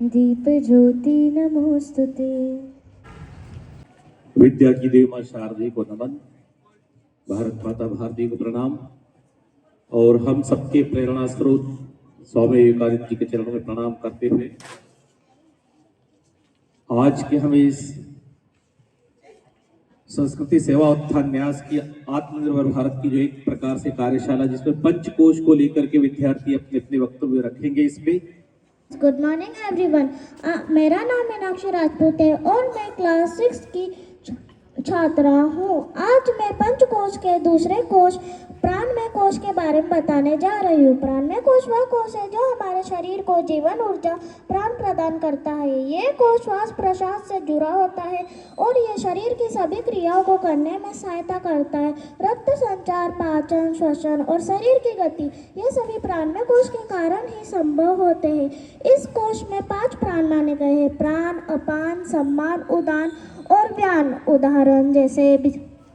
दीप ज्योति नमोस्तुते। विद्या की देवी मां शारदे को नमन, भारत माता भारती को प्रणाम और हम सबके प्रेरणा स्रोत स्वामी विवेकानंद जी के चरणों में प्रणाम करते हुए आज के हम इस संस्कृति सेवा उत्थान न्यास की आत्मनिर्भर भारत की जो एक प्रकार से कार्यशाला जिसमें पंचकोश को लेकर के विद्यार्थी अपने अपने वक्तव्य रखेंगे इसमें। Good morning everyone. मेरा नाम मीनाक्षी राजपूत है और मैं क्लास 6 की छात्रा हूँ। आज मैं पंचकोश के दूसरे कोश प्राणमय कोश के बारे में बताने जा रही हूँ। प्राणमय कोश वह कोश है जो हमारे शरीर को जीवन ऊर्जा प्राण प्रदान करता है। ये कोश श्वास प्रश्वास से जुड़ा होता है और ये शरीर की सभी क्रियाओं को करने में सहायता करता है। रक्त संचार, पाचन, श्वसन और शरीर की गति ये सभी प्राणमय कोश के कारण ही संभव होते हैं। इस कोश में 5 प्राण माने गए हैं: प्राण, अपान, सम्मान, उदान और व्यान। उदाहरण जैसे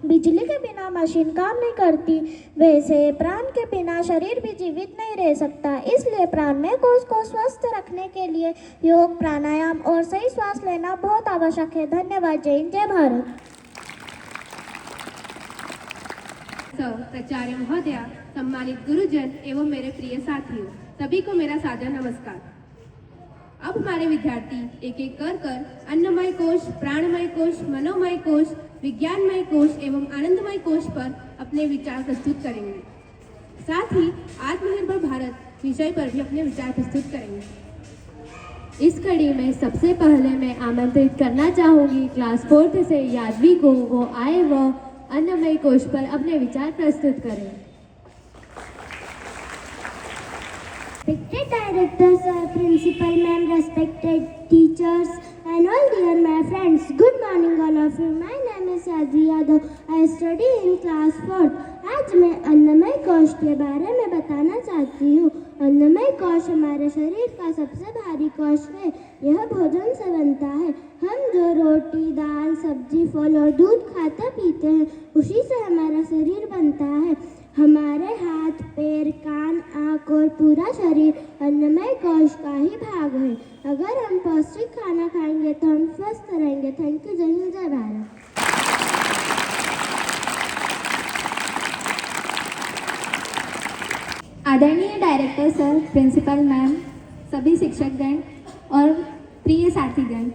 बिजली के बिना मशीन काम नहीं करती, वैसे प्राण के बिना शरीर भी जीवित नहीं रह सकता। इसलिए प्राणमय कोश को स्वस्थ रखने के लिए योग, प्राणायाम और सही श्वास लेना बहुत आवश्यक है। धन्यवाद। जय हिंद, जय भारत। प्राचार्य महोदया, सम्मानित गुरुजन एवं मेरे प्रिय साथियों, सभी को मेरा सादर नमस्कार। अब हमारे विद्यार्थी एक एक कर अन्नमय कोश, प्राणमय कोश, मनोमय कोश, विज्ञानमय कोश एवं आनंदमय कोश पर अपने विचार प्रस्तुत करेंगे। साथ ही आत्मनिर्भर भारत विषय पर भी अपने विचार प्रस्तुत करेंगे। इस कड़ी में सबसे पहले मैं आमंत्रित करना चाहूँगी क्लास 4 से यादवी को, वो आए व अन्नमय कोश पर अपने विचार प्रस्तुत करें। Respected director sir, principal ma'am, respected teachers and all dear my friends, good morning all of you. My name is Yadvi Yadav. I study in class 4. आज मैं अन्नमय कोश के बारे में बताना चाहती हूँ। अन्नमय कोश हमारे शरीर का सबसे भारी कोश है। यह भोजन से बनता है। हम जो रोटी, दाल, सब्जी, फल और दूध खाते पीते हैं उसी से हमारा शरीर बनता है। हमारे हाथ, पैर, कान, आँख और पूरा शरीर अन्नमय कोश का ही भाग है। अगर हम पौष्टिक खाना खाएंगे तो हम स्वस्थ रहेंगे। Thank you. जय हिंद, जय भारत। आदरणीय डायरेक्टर सर, प्रिंसिपल मैम, सभी शिक्षकगण और प्रिय साथीगण,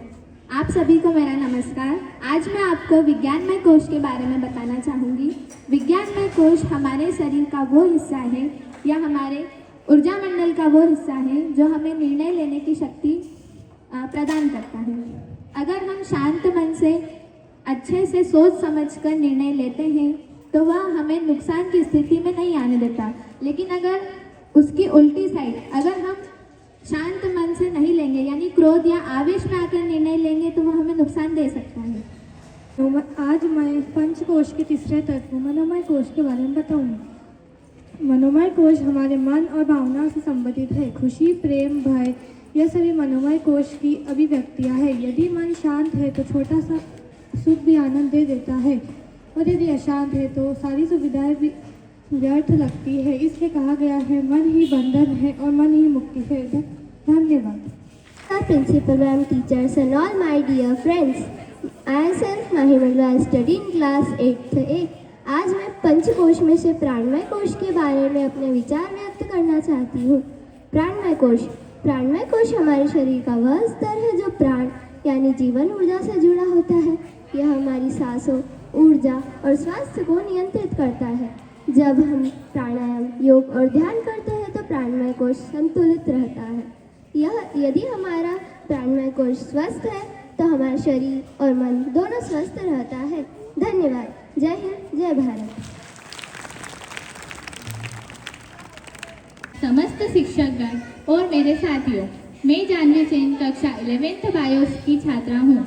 आप सभी को मेरा नमस्कार। आज मैं आपको विज्ञानमय कोश के बारे में बताना चाहूँगी। विज्ञानमय कोश हमारे शरीर का वो हिस्सा है या हमारे ऊर्जा मंडल का वो हिस्सा है जो हमें निर्णय लेने की शक्ति प्रदान करता है। अगर हम शांत मन से अच्छे से सोच समझकर निर्णय लेते हैं तो वह हमें नुकसान की स्थिति में नहीं आने देता। लेकिन अगर उसकी उल्टी साइड, अगर हम शांत मन से नहीं लेंगे यानी क्रोध या आवेश में आकर निर्णय लेंगे तो वह हमें नुकसान दे सकता है। आज मैं पंचकोश के तीसरे तत्व मनोमय कोश के बारे में बताऊंगी। मनोमय कोश हमारे मन और भावनाओं से संबंधित है। खुशी, प्रेम, भय यह सभी मनोमय कोश की अभिव्यक्तियां हैं। यदि मन शांत है तो छोटा सा सुख भी आनंद दे देता है और यदि अशांत है तो सारी सुविधाएं भी व्यर्थ लगती है। इसलिए कहा गया है मन ही बंधन है और मन ही मुक्ति है। धन्यवाद। Principal ma'am, teachers and all my dear friends, I self Mahimandla, I study in class 8th A. आज मैं पंचकोश में से प्राणमय कोश के बारे में अपने विचार व्यक्त करना चाहती हूँ। प्राणमय कोश हमारे शरीर का वह स्तर है जो प्राण यानी जीवन ऊर्जा से जुड़ा होता है। यह हमारी सांसों, ऊर्जा और स्वास्थ्य को नियंत्रित करता है। जब हम प्राणायाम, योग और ध्यान करते हैं तो प्राणमय कोश संतुलित रहता है। यदि हमारा प्राणमय कोश स्वस्थ है तो हमारा शरीर और मन दोनों स्वस्थ रहता है। धन्यवाद। जय हिंद, जय भारत। समस्त शिक्षकगण और मेरे साथियों, मैं जानवी सेन, कक्षा 11th बायो की छात्रा हूँ।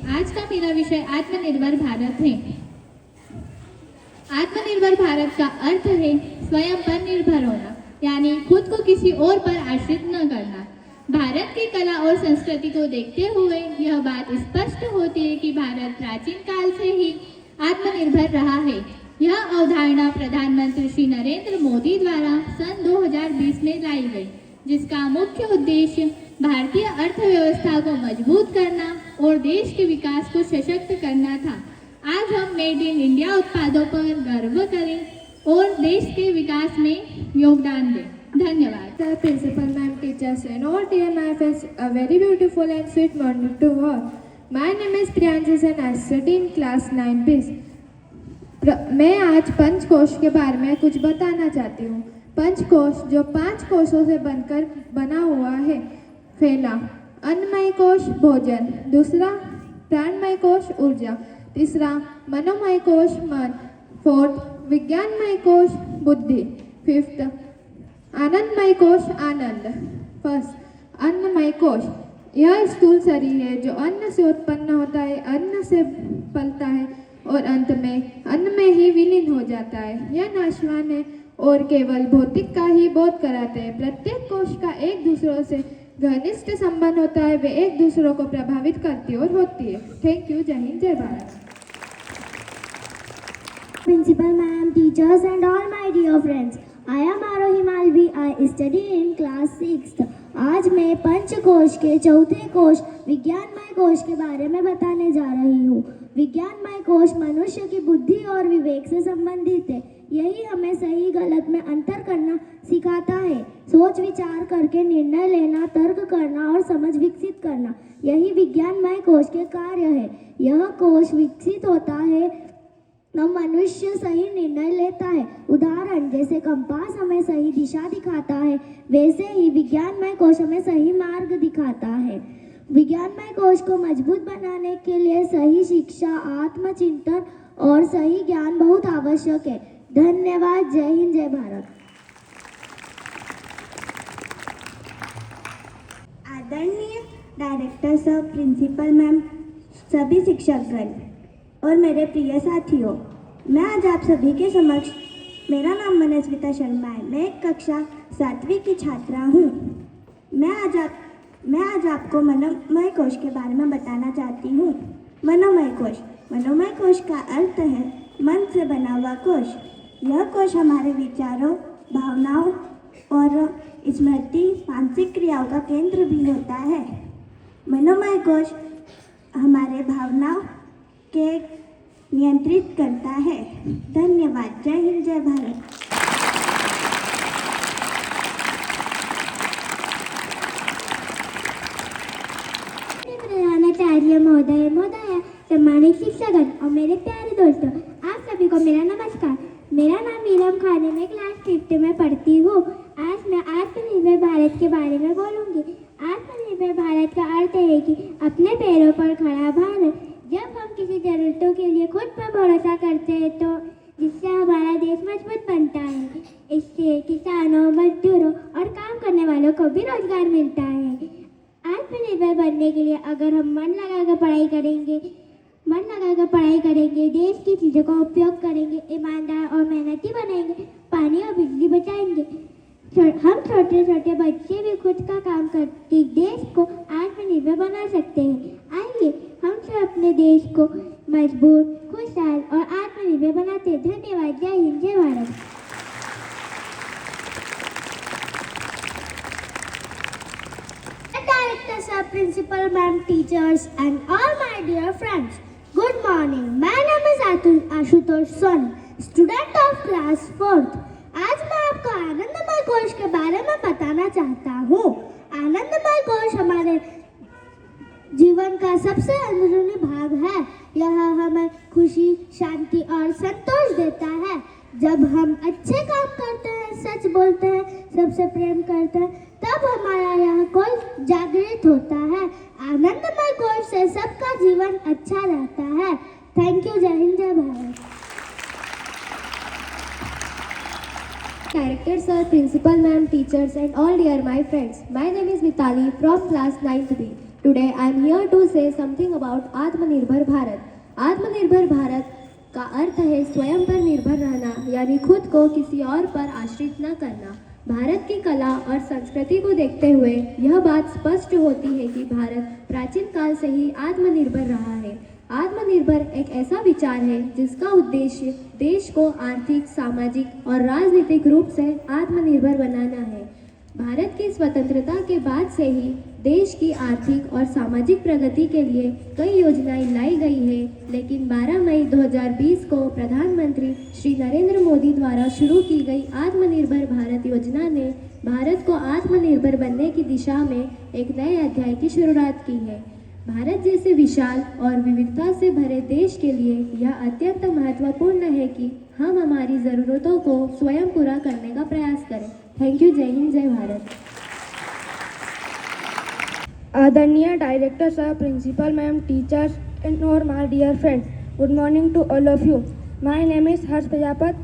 आज का मेरा विषय आत्मनिर्भर भारत है। आत्मनिर्भर भारत का अर्थ है स्वयं पर निर्भर होना, यानी खुद को किसी और पर आश्रित न करना। भारत की कला और संस्कृति को देखते हुए यह बात स्पष्ट होती है कि भारत प्राचीन काल से ही आत्मनिर्भर रहा है। यह अवधारणा प्रधानमंत्री श्री नरेंद्र मोदी द्वारा सन 2020 में लाई गई। जिसका मुख्य उद्देश्य भारतीय अर्थव्यवस्था को मजबूत करना और देश के विकास को सशक्त करना था। आज हम मेड इन इंडिया उत्पादों पर गर्व करें और देश के विकास में योगदान दें। धन्यवाद। Sir, principal, ma'am, teachers, and all dear my friends, a very beautiful and sweet morning to all. My name is Priyanshi and I study in class 9B. मैं आज पंचकोश के बारे में कुछ बताना चाहती हूँ। पंचकोश जो 5 कोशों से बनकर बना हुआ है। पहला अन्नमय कोश भोजन, दूसरा प्राणमय कोश ऊर्जा, तीसरा मनोमय कोश मन, फोर्थ विज्ञानमय कोश बुद्धि, फिफ्थ आनंदमय कोश आनंद। फर्स्ट अन्नमय कोश, यह स्थूल शरीर है जो अन्न से उत्पन्न होता है, अन्न से पलता है और अंत में अन्न में ही विलीन हो जाता है। यह नाशवान है और केवल भौतिक का ही बोध कराते हैं। प्रत्येक कोश का एक दूसरों से घनिष्ठ संबंध होता है, वे एक दूसरों को प्रभावित करती और होती है। Thank you. जय हिंद, जय Bharat. Principal ma'am, teachers and all my dear friends, I am Arohi Malvi. I study in class 6th. आज मैं पंचकोश के चौथे कोश विज्ञानमय कोश के बारे में बताने जा रही हूँ। विज्ञानमय कोश मनुष्य की बुद्धि और विवेक से संबंधित है। यही हमें सही गलत में अंतर करना सिखाता है, सोच विचार करके निर्णय लेना, तर्क करना और समझ विकसित करना, यही विज्ञानमय कोश के कार्य है। यह कोश विकसित होता है तो मनुष्य सही निर्णय लेता है। उदाहरण जैसे कंपास हमें सही दिशा दिखाता है, वैसे ही विज्ञानमय कोश हमें सही मार्ग दिखाता है। विज्ञानमय कोश को मजबूत बनाने के लिए सही शिक्षा, आत्मचिंतन और सही ज्ञान बहुत आवश्यक है। धन्यवाद। जय हिंद, जय भारत। आदरणीय डायरेक्टर सर, प्रिंसिपल मैम, सभी शिक्षकगण और मेरे प्रिय साथियों, मैं आज आप सभी के समक्ष, मेरा नाम मनस्विता शर्मा है, मैं कक्षा 7वीं की छात्रा हूँ। मैं आज आपको मनोमय कोश के बारे में बताना चाहती हूँ। मनोमय कोश का अर्थ है मन से बना हुआ कोश। यह कोश हमारे विचारों, भावनाओं और स्मृति, मानसिक क्रियाओं का केंद्र भी होता है। मनोमय कोश हमारे भावनाओं के नियंत्रित करता है। धन्यवाद। जय हिंद, जय भारत। प्रधानाचार्य महोदय, महोदया, सम्मानित शिक्षकगण और मेरे प्यारे दोस्तों, आप सभी को मेरा नमस्कार। मेरा नाम नीलम खान है, मैं क्लास 5th में पढ़ती हूँ। आज मैं आत्मनिर्भर भारत के बारे में बोलूँगी। आत्मनिर्भर भारत का अर्थ है कि अपने पैरों पर खड़ा भारत। जब हम किसी जरूरतों के लिए खुद पर भरोसा करते हैं तो जिससे हमारा देश मजबूत बनता है। इससे किसानों, मजदूरों और काम करने वालों को भी रोजगार मिलता है। आत्मनिर्भर बनने के लिए अगर हम मन लगाकर पढ़ाई करेंगे, देश की चीज़ों का उपयोग करेंगे, ईमानदार और मेहनती बनेंगे, पानी और बिजली बचाएंगे, हम छोटे छोटे बच्चे भी खुद का काम करके देश को आत्मनिर्भर बना सकते हैं। आइए हम सब अपने देश को मजबूत, खुशहाल और आत्मनिर्भर बनाते हैं। धन्यवाद। जय हिंद, जय Bharat. Director sir, principal ma'am, teachers and all my dear friends, good morning. My name is Ashutosh Soni, student of class 4th. आज मैं आपको आनंदमय कोश के बारे में बताना चाहता हूँ। आनंदमय कोश हमारे जीवन का सबसे अंदरूनी भाग है। यह हमें खुशी, शांति और संतोष देता है। जब हम अच्छे काम करते हैं, सच बोलते हैं, सबसे प्रेम करते हैं, तब हमारा यह कोश जागृत होता है। आनंदमय कोश से सबका जीवन अच्छा रहता है। Thank you. जय हिंद, जय Bharat. Director sir, principal ma'am, teachers and all dear my friends. My name is Mitali from class 9th B. Today I am here to say something about आत्मनिर्भर भारत. आत्मनिर्भर भारत का अर्थ है स्वयं पर निर्भर रहना, यानी खुद को किसी और पर आश्रित न करना। भारत की कला और संस्कृति को देखते हुए यह बात स्पष्ट होती है कि भारत प्राचीन काल से ही आत्मनिर्भर रहा है। आत्मनिर्भर एक ऐसा विचार है जिसका उद्देश्य देश को आर्थिक, सामाजिक और राजनीतिक रूप से आत्मनिर्भर बनाना है। भारत की स्वतंत्रता के बाद से ही देश की आर्थिक और सामाजिक प्रगति के लिए कई योजनाएं लाई गई है, लेकिन 12 मई 2020 को प्रधानमंत्री श्री नरेंद्र मोदी द्वारा शुरू की गई आत्मनिर्भर भारत योजना ने भारत को आत्मनिर्भर बनने की दिशा में एक नए अध्याय की शुरुआत की है। भारत जैसे विशाल और विविधता से भरे देश के लिए यह अत्यंत महत्वपूर्ण है कि हम हमारी ज़रूरतों को स्वयं पूरा करने का प्रयास करें। Thank you. जय हिंद, जय भारत। आदरणीय director sir, principal ma'am, teachers and और my dear friends, good morning to all of you. My name is Harsh Prajapat.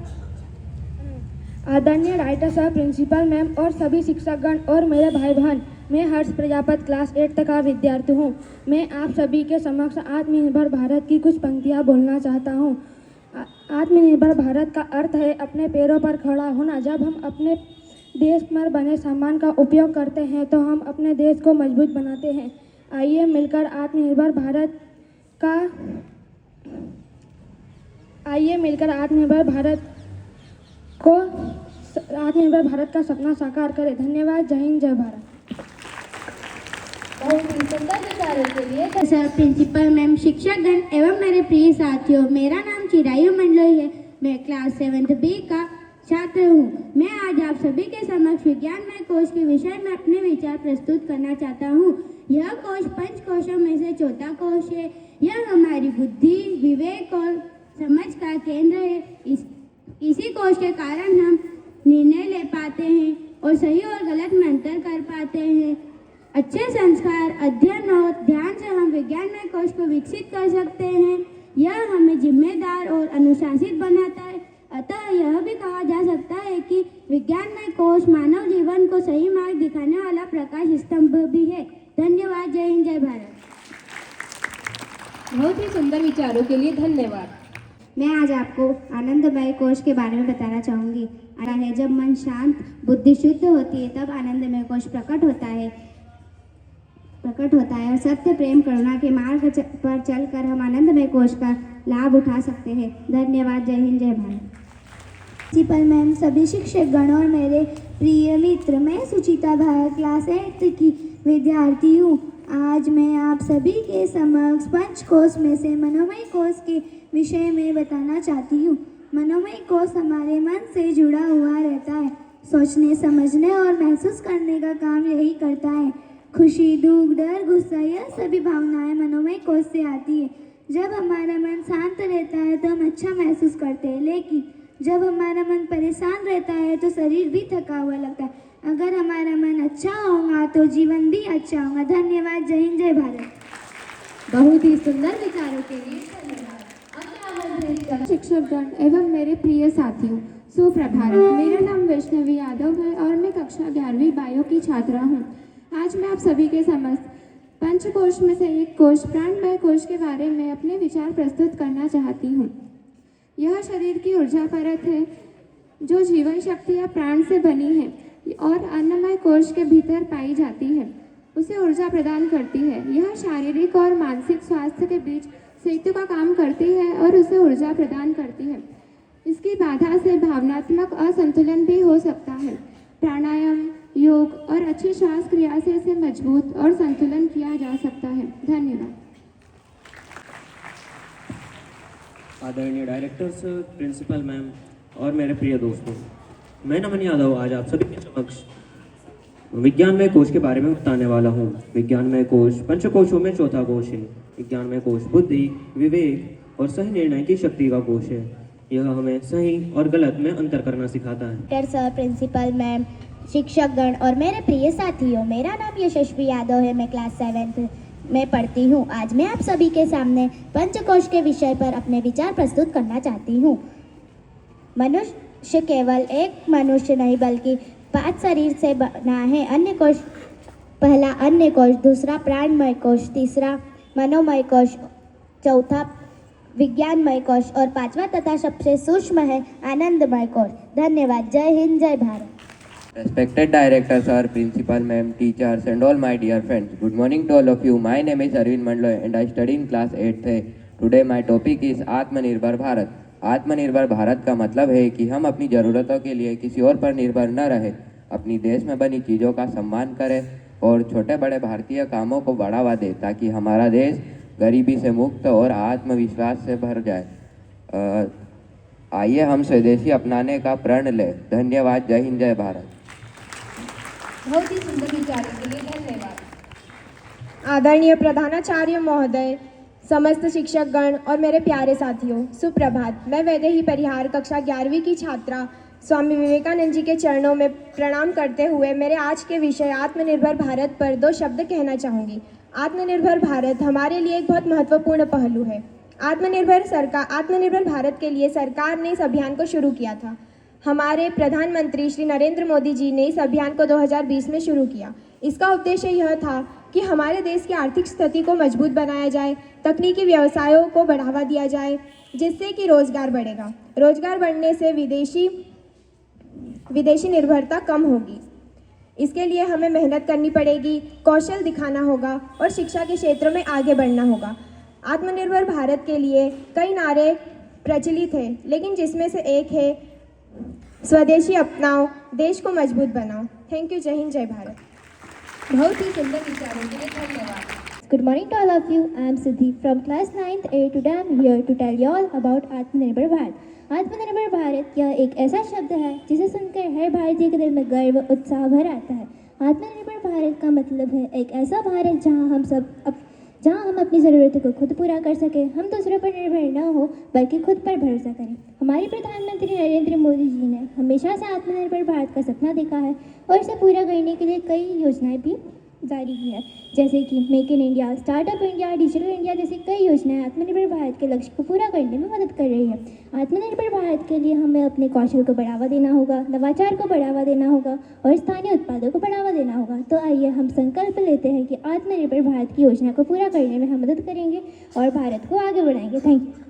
आदरणीय डायरेक्टर सर, प्रिंसिपल मैम और सभी शिक्षकगण और मेरे भाई बहन, मैं हर्ष प्रजापत क्लास 8 तक का विद्यार्थी हूँ। मैं आप सभी के समक्ष आत्मनिर्भर भारत की कुछ पंक्तियाँ बोलना चाहता हूँ। आत्मनिर्भर भारत का अर्थ है अपने पैरों पर खड़ा होना। जब हम अपने देश में बने सामान का उपयोग करते हैं तो हम अपने देश को मजबूत बनाते हैं। आइए मिलकर आत्मनिर्भर भारत का सपना साकार करें। धन्यवाद। जय हिंद, जय भारत। बहुत ही सुंदर विचारों के लिए सर, प्रिंसिपल मैम, शिक्षकगण एवं मेरे प्रिय साथियों, मेरा नाम चिरायु मंडलोई है। मैं क्लास 7th B का छात्र हूँ। मैं आज आप सभी के समक्ष विज्ञानमय कोश के विषय में अपने विचार प्रस्तुत करना चाहता हूँ। यह कोश 5 कोशों में से चौथा कोश है। यह हमारी बुद्धि, विवेक और समझ का केंद्र है। इसी कोश के कारण हम निर्णय ले पाते हैं और सही और गलत में अंतर कर पाते हैं। अच्छे संस्कार, अध्ययन और ध्यान से हम विज्ञानमय कोश को विकसित कर सकते हैं। यह हमें जिम्मेदार और अनुशासित बनाता है। अतः यह भी कहा जा सकता है कि विज्ञानमय कोश मानव जीवन को सही मार्ग दिखाने वाला प्रकाश स्तंभ भी है। धन्यवाद। जय हिंद, जय भारत। बहुत ही सुंदर विचारों के लिए धन्यवाद। मैं आज आपको आनंदमय कोश के बारे में बताना चाहूँगी। है जब मन शांत, बुद्धि शुद्ध होती है, तब आनंदमय कोश प्रकट होता है और सत्य, प्रेम, करुणा के मार्ग पर चलकर हम आनंदमय कोश का लाभ उठा सकते हैं। धन्यवाद। जय हिंद, जय भारत। प्रिंसिपल मैम, सभी शिक्षकगण और मेरे प्रिय मित्र, मैं सुचिता भारत क्लास 8 की विद्यार्थी हूँ। आज मैं आप सभी के समक्ष पंचकोश में से मनोमय कोश के विषय में बताना चाहती हूँ। मनोमय कोश हमारे मन से जुड़ा हुआ रहता है। सोचने, समझने और महसूस करने का काम यही करता है। खुशी, दुख, डर, गुस्सा, यह सभी भावनाएं मनोमय कोश से आती है। जब हमारा मन शांत रहता है तो हम अच्छा महसूस करते हैं, लेकिन जब हमारा मन परेशान रहता है तो शरीर भी थका हुआ लगता है। अगर हमारा मन अच्छा होगा तो जीवन भी अच्छा होगा। धन्यवाद। जय हिंद, जय भारत। बहुत ही सुंदर विचारों के लिए धन्यवाद। अब मैं आमंत्रित शिक्षकगण एवं मेरे प्रिय साथियों, सुप्रभात। मेरा नाम वैष्णवी यादव है और मैं कक्षा 11वीं बायो की छात्रा हूँ। आज मैं आप सभी के समक्ष पंचकोश में से एक कोश, प्राणमय कोश के बारे में अपने विचार प्रस्तुत करना चाहती हूँ। यह शरीर की ऊर्जा परत है जो जीवन शक्ति या प्राण से बनी है और अन्नमय कोश के भीतर पाई जाती है। उसे ऊर्जा प्रदान करती है। यह शारीरिक और मानसिक स्वास्थ्य के बीच सेतु का काम करती है और उसे ऊर्जा प्रदान करती है। इसकी बाधा से भावनात्मक असंतुलन भी हो सकता है। प्राणायाम, योग और अच्छी श्वास क्रिया से इसे मजबूत और संतुलन किया जा सकता है। धन्यवाद। आदरणीय डायरेक्टर्स, प्रिंसिपल मैम और मेरे प्रिय दोस्तों, मैं नमन यादव आज आप सभी के समक्ष विज्ञानमय कोश के बारे में बताने वाला हूँ। विज्ञानमय कोश पंचकोशों में चौथा कोश है। विज्ञानमय कोश बुद्धि, विवेक और सही निर्णय की शक्ति का कोश है। यह हमें सही और गलत में अंतर करना सिखाता है। डॉक्टर सर, प्रिंसिपल मैम, शिक्षकगण और मेरे प्रिय साथियों, मेरा नाम यशस्वी यादव है। मैं क्लास 7th में पढ़ती हूँ। आज मैं आप सभी के सामने पंचकोश के विषय पर अपने विचार प्रस्तुत करना चाहती हूँ। मनुष्य केवल एक मनुष्य नहीं बल्कि 5 शरीर से बना है। अन्य कोश, पहला अन्य कोश, दूसरा प्राणमय कोश, तीसरा मनोमय कोश, चौथा विज्ञानमय कोश और 5वां तथा सबसे सूक्ष्म है आनंदमय कोश। धन्यवाद। जय हिंद, जय Bharat. Respected director sir, principal ma'am, teachers and all my dear friends, good morning to all of you. My name is Arvind Mandloy and I study in class 8th A. Today my topic is आत्मनिर्भर भारत। आत्मनिर्भर भारत का मतलब है कि हम अपनी ज़रूरतों के लिए किसी और पर निर्भर न रहे अपनी देश में बनी चीज़ों का सम्मान करे और छोटे बड़े भारतीय कामों को बढ़ावा दे ताकि हमारा देश गरीबी से मुक्त और आत्मविश्वास से भर जाए। आइए हम स्वदेशी अपनाने का प्रण लें। धन्यवाद। जय हिंद, जय भारत। बहुत ही सुंदर विचारों के लिए धन्यवाद। आदरणीय प्रधानाचार्य महोदय, समस्त शिक्षकगण और मेरे प्यारे साथियों, सुप्रभात। मैं वैदेही परिहार कक्षा 11वीं की छात्रा स्वामी विवेकानंद जी के चरणों में प्रणाम करते हुए मेरे आज के विषय आत्मनिर्भर भारत पर 2 शब्द कहना चाहूँगी। आत्मनिर्भर भारत हमारे लिए एक बहुत महत्वपूर्ण पहलू है। आत्मनिर्भर भारत के लिए सरकार ने इस अभियान को शुरू किया था। हमारे प्रधानमंत्री श्री नरेंद्र मोदी जी ने इस अभियान को 2020 में शुरू किया। इसका उद्देश्य यह था कि हमारे देश की आर्थिक स्थिति को मजबूत बनाया जाए, तकनीकी व्यवसायों को बढ़ावा दिया जाए, जिससे कि रोजगार बढ़ेगा। रोजगार बढ़ने से विदेशी निर्भरता कम होगी। इसके लिए हमें मेहनत करनी पड़ेगी, कौशल दिखाना होगा और शिक्षा के क्षेत्र में आगे बढ़ना होगा। आत्मनिर्भर भारत के लिए कई नारे प्रचलित हैं, लेकिन जिसमें से एक है स्वदेशी अपनाओ, देश को मजबूत बनाओ। Thank you. जय हिंद, जय भारत। बहुत ही सुंदर विचारों के लिए धन्यवाद। Good morning to all of you. I am Siddhi from class 9th A. Today I am here to tell you all about आत्मनिर्भर भारत। आत्मनिर्भर भारत यह एक ऐसा शब्द है जिसे सुनकर हर भारतीय के दिल में गर्व उत्साह भर आता है। आत्मनिर्भर भारत का मतलब है एक ऐसा भारत जहां हम अपनी ज़रूरतों को खुद पूरा कर सकें, हम दूसरों पर निर्भर न हो बल्कि खुद पर भरोसा करें। हमारे प्रधानमंत्री नरेंद्र मोदी जी ने हमेशा से आत्मनिर्भर भारत का सपना देखा है और इसे पूरा करने के लिए कई योजनाएं भी जारी की है, जैसे कि make in India, startup India, digital India जैसी कई योजनाएं आत्मनिर्भर भारत के लक्ष्य को पूरा करने में मदद कर रही है। आत्मनिर्भर भारत के लिए हमें अपने कौशल को बढ़ावा देना होगा, नवाचार को बढ़ावा देना होगा और स्थानीय उत्पादों को बढ़ावा देना होगा। तो आइए हम संकल्प लेते हैं कि आत्मनिर्भर भारत की योजना को पूरा करने में हम मदद करेंगे और भारत को आगे बढ़ाएंगे। Thank you.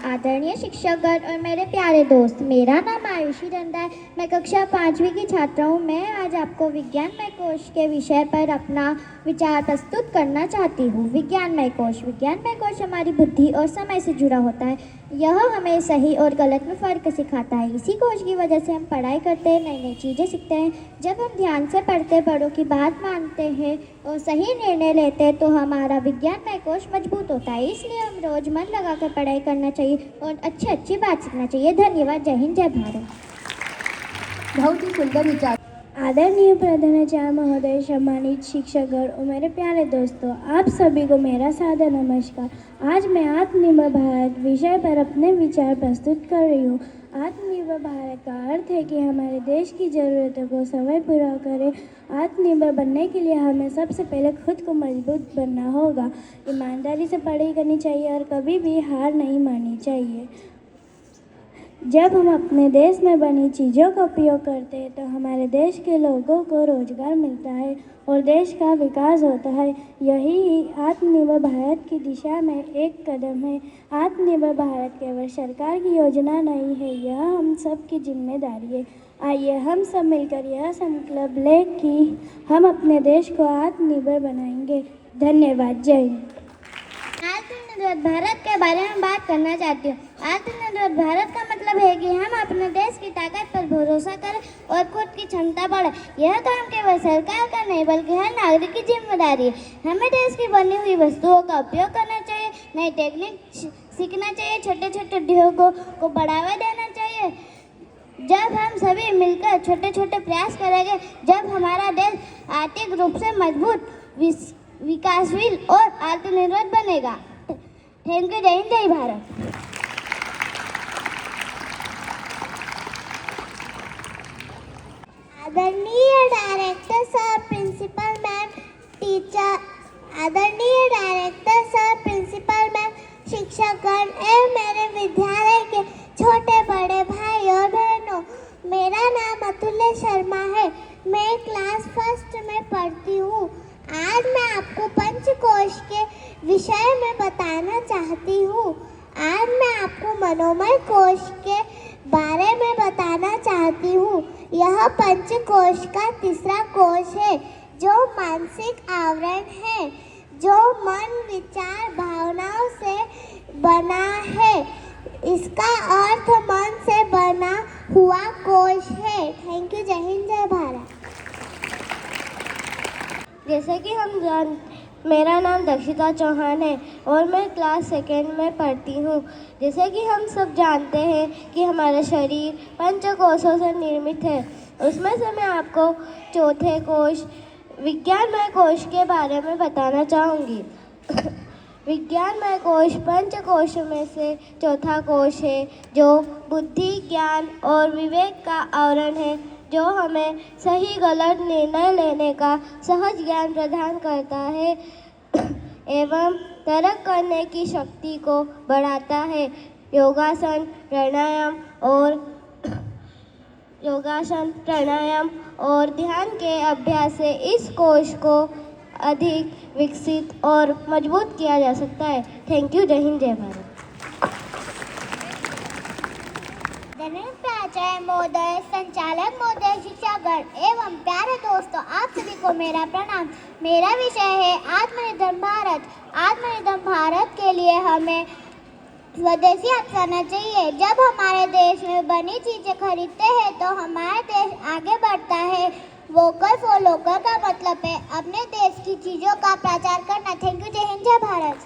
आदरणीय शिक्षकगण और मेरे प्यारे दोस्त, मेरा नाम आयुषी नंदा है। मैं कक्षा 5वीं की छात्रा हूँ। मैं आज आपको विज्ञानमय कोश के विषय पर अपना विचार प्रस्तुत करना चाहती हूँ। विज्ञानमय कोश हमारी बुद्धि और समय से जुड़ा होता है। यह हमें सही और गलत में फ़र्क सिखाता है। इसी कोश की वजह से हम पढ़ाई करते हैं, नई नई चीज़ें सीखते हैं। जब हम ध्यान से पढ़ते, बड़ों की बात मानते हैं और सही निर्णय लेते हैं तो हमारा विज्ञानमय कोश मजबूत होता है। इसलिए हम रोज़ मन लगाकर पढ़ाई करना चाहिए और अच्छी बात सीखना चाहिए। धन्यवाद। जय हिंद, जय भारत। बहुत ही सुंदर विचार। आदरणीय प्रधानाचार्य महोदय, सम्मानित शिक्षकगण और मेरे प्यारे दोस्तों, आप सभी को मेरा सादर नमस्कार। आज मैं आत्मनिर्भर भारत विषय पर अपने विचार प्रस्तुत कर रही हूँ। आत्मनिर्भर भारत का अर्थ है कि हमारे देश की ज़रूरतों को समय पूरा करें। आत्मनिर्भर बनने के लिए हमें सबसे पहले खुद को मजबूत बनना होगा, ईमानदारी से पढ़ाई करनी चाहिए और कभी भी हार नहीं माननी चाहिए। जब हम अपने देश में बनी चीज़ों का उपयोग करते हैं तो हमारे देश के लोगों को रोजगार मिलता है और देश का विकास होता है। यही आत्मनिर्भर भारत की दिशा में एक कदम है। आत्मनिर्भर भारत केवल सरकार की योजना नहीं है, यह हम सब की जिम्मेदारी है। आइए हम सब मिलकर यह संकल्प लें कि हम अपने देश को आत्मनिर्भर बनाएंगे। धन्यवाद। जय हिंद। आत्मनिर्भर भारत के बारे में बात करना चाहती हूँ। आत्मनिर्भर भारत का मतलब है कि हम अपने देश की ताकत पर भरोसा करें और खुद की क्षमता बढ़ाएं। यह काम केवल सरकार का नहीं बल्कि हर नागरिक की जिम्मेदारी है। हमें देश की बनी हुई वस्तुओं का उपयोग करना चाहिए, नई टेक्निक सीखना चाहिए, छोटे छोटे उद्योगों को बढ़ावा देना चाहिए। जब हम सभी मिलकर छोटे छोटे प्रयास करेंगे, जब हमारा देश आर्थिक रूप से मजबूत, विकासशील और आत्मनिर्भर बनेगा। Thank you. जय हिंद, जय भारत। आदरणीय director sir, principal ma'am, teacher, आदरणीय डायरेक्टर सर, प्रिंसिपल मैम, शिक्षकगण एवं मेरे विद्यालय के छोटे बड़े भाई और बहनों, मेरा नाम अतुल्य शर्मा है। मैं क्लास 1st में पढ़ती हूँ। आज मैं आपको पंचकोश के विषय में बताना चाहती हूँ। आज मैं आपको मनोमय कोश के बारे में बताना चाहती हूँ। यह पंचकोश का तीसरा कोश है जो मानसिक आवरण है, जो मन, विचार, भावनाओं से बना है। इसका अर्थ मन से बना हुआ कोश है। Thank you. जय हिंद जय भारत। जैसे कि मेरा नाम दक्षिता चौहान है और मैं क्लास 2 में पढ़ती हूँ। जैसे कि हम सब जानते हैं कि हमारा शरीर 5 कोशों से निर्मित है। उसमें से मैं आपको चौथे कोश विज्ञानमय कोश के बारे में बताना चाहूँगी। विज्ञानमय कोश 5 कोशों में से चौथा कोश है, जो बुद्धि, ज्ञान और विवेक का आवरण है, जो हमें सही गलत निर्णय लेने का सहज ज्ञान प्रदान करता है एवं तर्क करने की शक्ति को बढ़ाता है। योगासन प्राणायाम और ध्यान के अभ्यास से इस कोश को अधिक विकसित और मजबूत किया जा सकता है। Thank you. जय हिंद जय भारत। प्राचार्य महोदय, संचालक महोदय, शिक्षागण एवं प्यारे दोस्तों, आप सभी को मेरा प्रणाम। मेरा विषय है आत्मनिर्भर भारत। आत्मनिर्भर भारत के लिए हमें स्वदेशी अपनाना चाहिए। जब हमारे देश में बनी चीज़ें खरीदते हैं तो हमारा देश आगे बढ़ता है। वोकल फॉर लोकल का मतलब है अपने देश की चीज़ों का प्रचार करना। Thank you. जय हिंद जय भारत।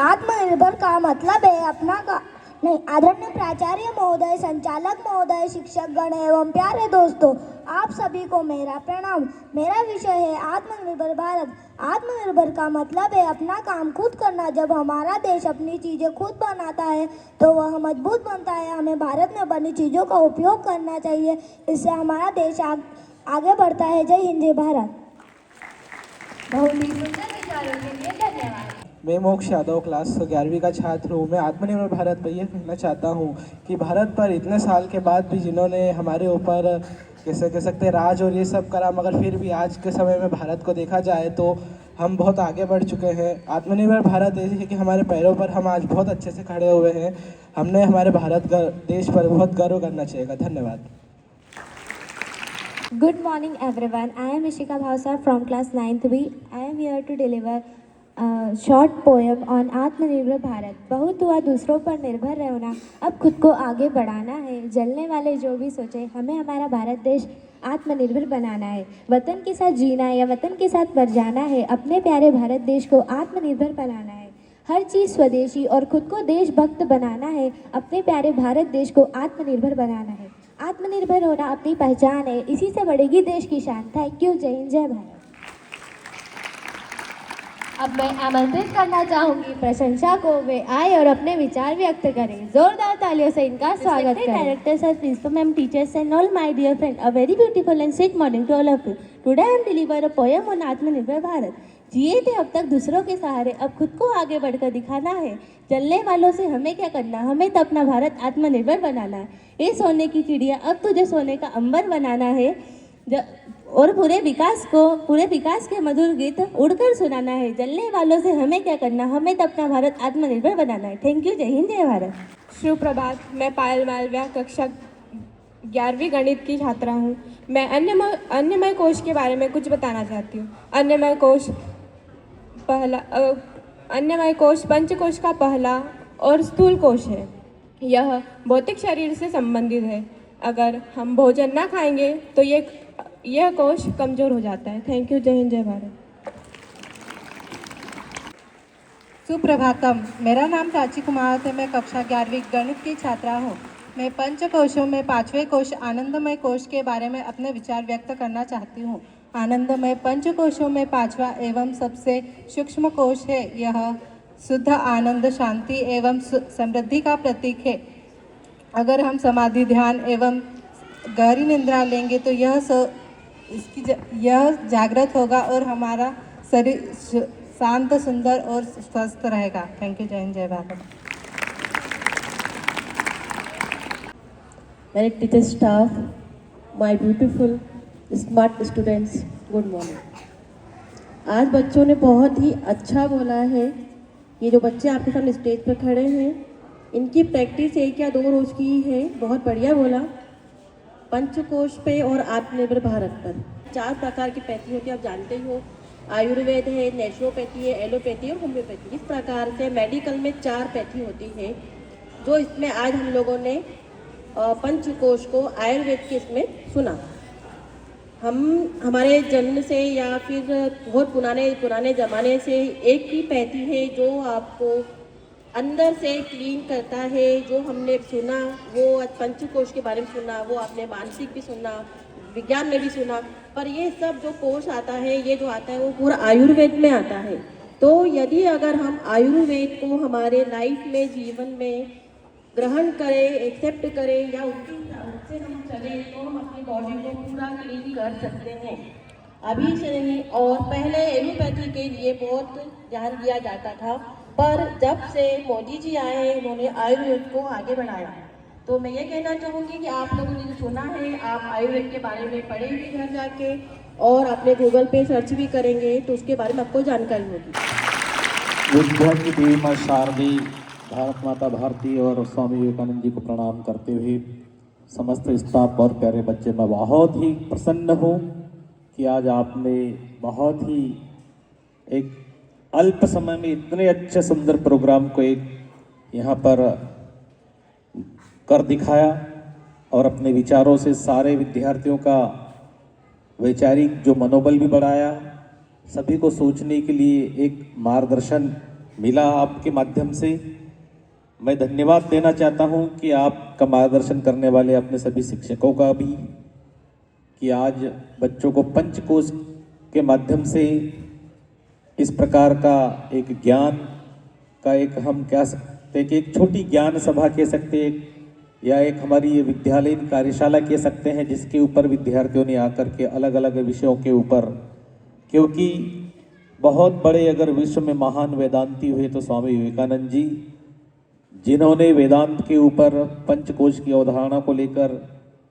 आत्मनिर्भर का मतलब है अपना का नहीं। आदरणीय प्राचार्य महोदय, संचालक महोदय, शिक्षकगण एवं प्यारे दोस्तों, आप सभी को मेरा प्रणाम। मेरा विषय है आत्मनिर्भर भारत। आत्मनिर्भर का मतलब है अपना काम खुद करना। जब हमारा देश अपनी चीज़ें खुद बनाता है तो वह मजबूत बनता है। हमें भारत में बनी चीज़ों का उपयोग करना चाहिए, इससे हमारा देश आगे बढ़ता है। जय हिंद जय भारत। बहुत ही सुंदर विचारों के लिए धन्यवाद। मैं मोक्ष यादव क्लास 11वीं का छात्र हूँ। मैं आत्मनिर्भर भारत पर यह कहना चाहता हूँ कि भारत पर इतने साल के बाद भी जिन्होंने हमारे ऊपर कैसे कह सकते हैं राज और ये सब करा, मगर फिर भी आज के समय में भारत को देखा जाए तो हम बहुत आगे बढ़ चुके हैं। आत्मनिर्भर भारत ऐसी है कि हमारे पैरों पर हम आज बहुत अच्छे से खड़े हुए हैं। हमने हमारे भारत देश पर बहुत गर्व करना चाहिए। धन्यवाद। Good morning everyone. I am Ishika Bhavsar from class 9th B. I am here to deliver a short poem on आत्मनिर्भर भारत। बहुत हुआ दूसरों पर निर्भर रहना, अब खुद को आगे बढ़ाना है। जलने वाले जो भी सोचे, हमें हमारा भारत देश आत्मनिर्भर बनाना है। वतन के साथ जीना या वतन के साथ मर जाना है। अपने प्यारे भारत देश को आत्मनिर्भर बनाना है। हर चीज़ स्वदेशी और खुद को देशभक्त बनाना है। अपने प्यारे भारत देश को आत्मनिर्भर बनाना है। आत्मनिर्भर होना अपनी पहचान है, इसी से बढ़ेगी देश की शान। Thank you. जय हिंद जय भारत। अब मैं आमंत्रित करना चाहूंगी प्रशंसा को, वे आए और अपने विचार व्यक्त करें। जोरदार तालियों से इनका स्वागत करें। Directors and principal ma'am, teachers and all my dear friends, a very beautiful and sweet morning to all of you. Today I am deliver a poem on आत्मनिर्भर भारत। जिए थे अब तक दूसरों के सहारे, अब खुद को आगे बढ़कर दिखाना है। जलने वालों से हमें क्या करना, हमें तो अपना भारत आत्मनिर्भर बनाना है। ये सोने की चिड़िया अब तुझे सोने का अंबर बनाना है, और पूरे विकास के मधुर गीत उड़कर सुनाना है। जलने वालों से हमें क्या करना, हमें तो अपना भारत आत्मनिर्भर बनाना है। Thank you. जय हिंद जय भारत। शुभ प्रभात। मैं पायल मालविया, कक्षा 11वीं गणित की छात्रा हूँ। मैं अन्नमय कोश के बारे में कुछ बताना चाहती हूँ। अन्नमय कोश पंचकोश का पहला और स्थूल कोश है। यह भौतिक शरीर से संबंधित है। अगर हम भोजन ना खाएंगे तो यह कोश कमज़ोर हो जाता है। Thank you. जय हिंद जय भारत। सुप्रभातम। मेरा नाम प्राची कुमार है। मैं कक्षा 11वीं गणित की छात्रा हूँ। मैं पंचकोशों में 5वें कोश आनंदमय कोश के बारे में अपने विचार व्यक्त करना चाहती हूँ। आनंदमय पंचकोशों में 5वां एवं सबसे सूक्ष्म कोश है। यह शुद्ध आनंद, शांति एवं समृद्धि का प्रतीक है। अगर हम समाधि, ध्यान एवं गहरी निद्रा लेंगे तो यह जागृत होगा और हमारा शरीर शांत, सुंदर और स्वस्थ रहेगा। Thank you. जय हिंद जय भारत। मेरे teacher staff, my beautiful smart students, good morning. आज बच्चों ने बहुत ही अच्छा बोला है। ये जो बच्चे आपके सामने स्टेज पर खड़े हैं, इनकी प्रैक्टिस 1 या 2 रोज की है। बहुत बढ़िया बोला। पंचकोश पे और आत्मनिर्भर भारत पर 4 प्रकार की पैथी होती है, आप जानते हो। आयुर्वेद है, नेचुरोपैथी है, एलोपैथी और होम्योपैथी। इस प्रकार से मेडिकल में 4 पैथी होती है जो इसमें आज हम लोगों ने पंचकोश को आयुर्वेद के इसमें सुना। हमारे जन्म से या फिर बहुत पुराने ज़माने से एक ही पैथी है जो आपको अंदर से क्लीन करता है। जो हमने सुना वो पंचकोश के बारे में सुना, वो आपने मानसिक भी सुना, विज्ञान में भी सुना, पर ये सब जो कोश आता है, ये जो आता है वो पूरा आयुर्वेद में आता है। तो यदि अगर हम आयुर्वेद को हमारे लाइफ में, जीवन में ग्रहण करें, एक्सेप्ट करें या उससे हम चलें तो हम अपनी बॉडी को पूरा क्लीन कर सकते हैं। अभी से नहीं, और पहले एलोपैथी के लिए बहुत ध्यान दिया जाता था, पर जब से मोदी जी आए हैं उन्होंने आयुर्वेद को आगे बढ़ाया। तो मैं ये कहना चाहूँगी कि आप लोगों ने जो सुना है, आप आयुर्वेद के बारे में पढ़ेंगे घर जाके और अपने गूगल पे सर्च भी करेंगे तो उसके बारे में आपको जानकारी होगी। विद्या की देवी माँ शारदी, भारत माता भारती और स्वामी विवेकानंद जी को प्रणाम करते हुए समस्त स्टाफ और प्यारे बच्चे, मैं बहुत ही प्रसन्न हूँ कि आज आपने बहुत ही एक अल्प समय में इतने अच्छे सुंदर प्रोग्राम को एक यहाँ पर कर दिखाया और अपने विचारों से सारे विद्यार्थियों का वैचारिक जो मनोबल भी बढ़ाया। सभी को सोचने के लिए एक मार्गदर्शन मिला आपके माध्यम से। मैं धन्यवाद देना चाहता हूं कि आपका मार्गदर्शन करने वाले अपने सभी शिक्षकों का भी, कि आज बच्चों को पंचकोश के माध्यम से इस प्रकार का एक ज्ञान का एक हम कह सकते हैं कि एक छोटी ज्ञान सभा कह सकते हैं, या एक हमारी ये विद्यालयीन कार्यशाला कह सकते हैं, जिसके ऊपर विद्यार्थियों ने आकर के अलग अलग विषयों के ऊपर, क्योंकि बहुत बड़े अगर विश्व में महान वेदांती हुए तो स्वामी विवेकानंद जी, जिन्होंने वेदांत के ऊपर पंचकोश की अवधारणा को लेकर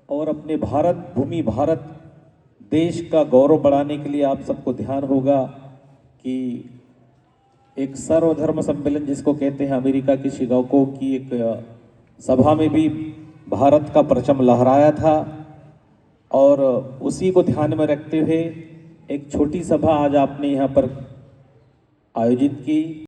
और अपने भारत भूमि, भारत देश का गौरव बढ़ाने के लिए आप सबको ध्यान होगा कि एक सर्वधर्म सम्मेलन जिसको कहते हैं, अमेरिका की शिकागो की एक सभा में भी भारत का परचम लहराया था, और उसी को ध्यान में रखते हुए एक छोटी सभा आज आपने यहाँ पर आयोजित की।